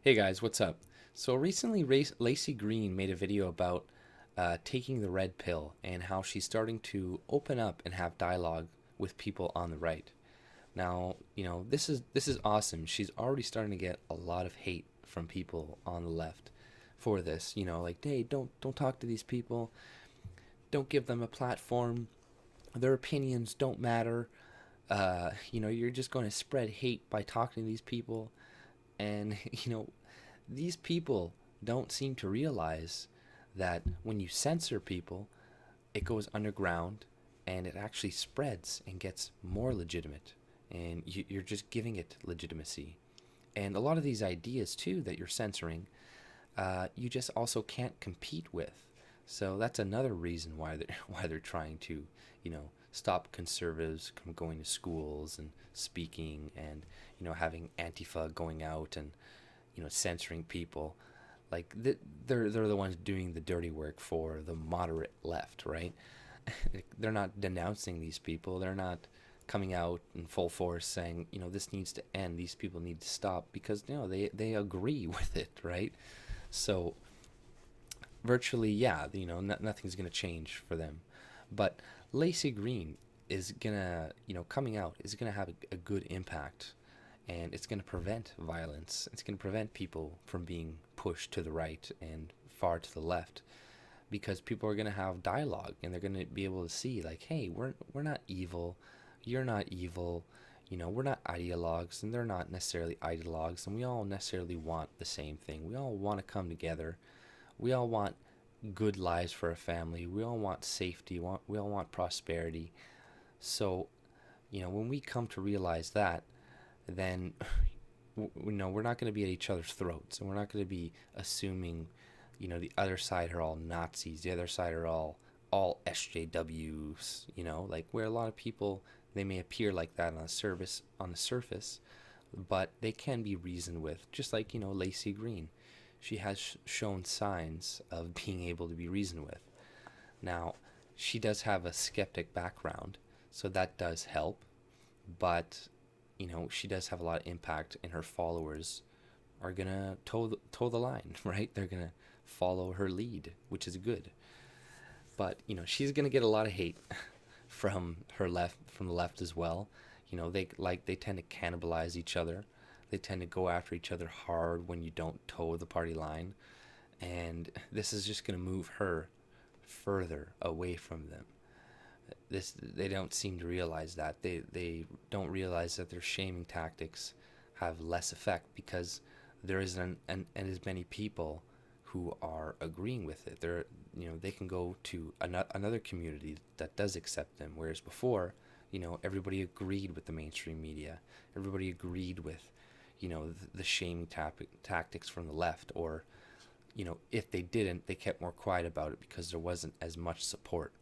Hey guys, what's up? So recently, Lacy Green made a video about taking the red pill and how she's starting to open up and have dialogue with people on the right. Now, this is awesome. She's already starting to get a lot of hate from people on the left for this. Like, hey, don't talk to these people. Don't give them a platform. Their opinions don't matter. You're just going to spread hate by talking to these people. And these people don't seem to realize that when you censor people, it goes underground and it actually spreads and gets more legitimate. And you're just giving it legitimacy. And a lot of these ideas, too, that you're censoring, you just also can't compete with. So that's another reason why they're trying to, stop conservatives from going to schools and speaking and having Antifa going out and censoring people. Like they're the ones doing the dirty work for the moderate left, right? They're not denouncing these people. They're not coming out in full force saying, this needs to end. These people need to stop because they agree with it, right? So virtually, yeah, nothing's gonna change for them. But Lacy Green is gonna, coming out is gonna have a good impact, and it's gonna prevent violence. It's gonna prevent people from being pushed to the right and far to the left, because people are gonna have dialogue and they're gonna be able to see like, hey, we're not evil, you're not evil. We're not ideologues, and they're not necessarily ideologues, and we all necessarily want the same thing. We all want to come together. We all want good lives for a family. We all want safety. We all want prosperity. So, when we come to realize that, then we're not going to be at each other's throats, and we're not going to be assuming, the other side are all Nazis, the other side are all SJWs. Like where a lot of people they may appear like that on the surface, but they can be reasoned with, just like Lacy Green. She has shown signs of being able to be reasoned with. Now, she does have a skeptic background, so that does help, but she does have a lot of impact, and her followers are gonna toe the line, right? They're gonna follow her lead, which is good. But she's gonna get a lot of hate from the left as well. They tend to cannibalize each other. They tend to go after each other hard when you don't toe the party line, and this is just gonna move her further away from them. This They don't seem to realize that. They don't realize that their shaming tactics have less effect because there isn't as many people who are agreeing with it. They can go to another community that does accept them, whereas before, everybody agreed with the mainstream media. Everybody agreed with, the shaming tactics from the left, or if they didn't, they kept more quiet about it because there wasn't as much support,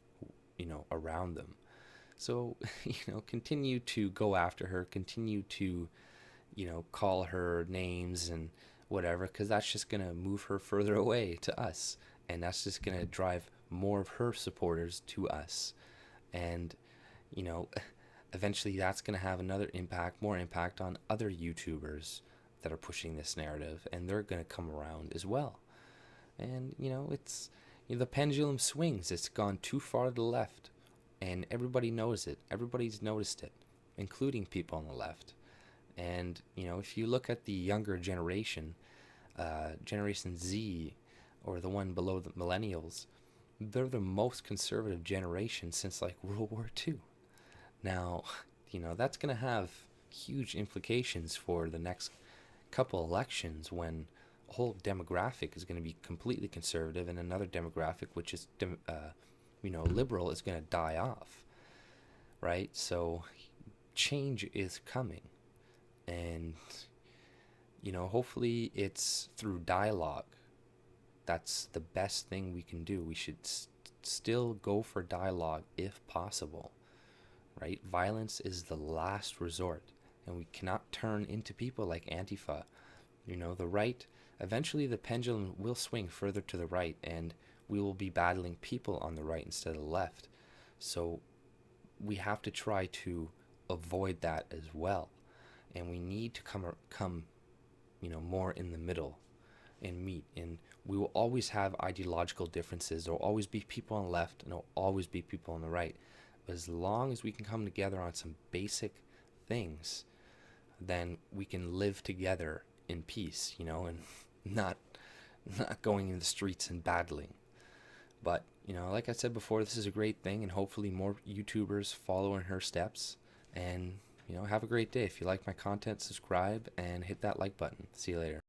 around them. So, continue to go after her, continue to, call her names and whatever, because that's just going to move her further away to us. And that's just going to drive more of her supporters to us. And, you know, eventually that's going to have another impact, more impact on other YouTubers that are pushing this narrative. And they're going to come around as well. And, the pendulum swings. It's gone too far to the left. And everybody knows it. Everybody's noticed it, including people on the left. And, if you look at the younger generation, Generation Z, or the one below the millennials, they're the most conservative generation since like World War II. Now, that's going to have huge implications for the next couple elections when a whole demographic is going to be completely conservative and another demographic, which is, liberal, is going to die off, right? So change is coming. And, hopefully it's through dialogue. That's the best thing we can do. We should still go for dialogue if possible, right? Violence is the last resort, and we cannot turn into people like Antifa. The right, eventually the pendulum will swing further to the right, and we will be battling people on the right instead of the left. So we have to try to avoid that as well. And we need to come more in the middle and meet. And we will always have ideological differences. There will always be people on the left and there will always be people on the right. But as long as we can come together on some basic things, then we can live together in peace, and not going in the streets and battling. But, like I said before, this is a great thing, and hopefully more YouTubers follow in her steps. And, have a great day. If you like my content, subscribe and hit that like button. See you later.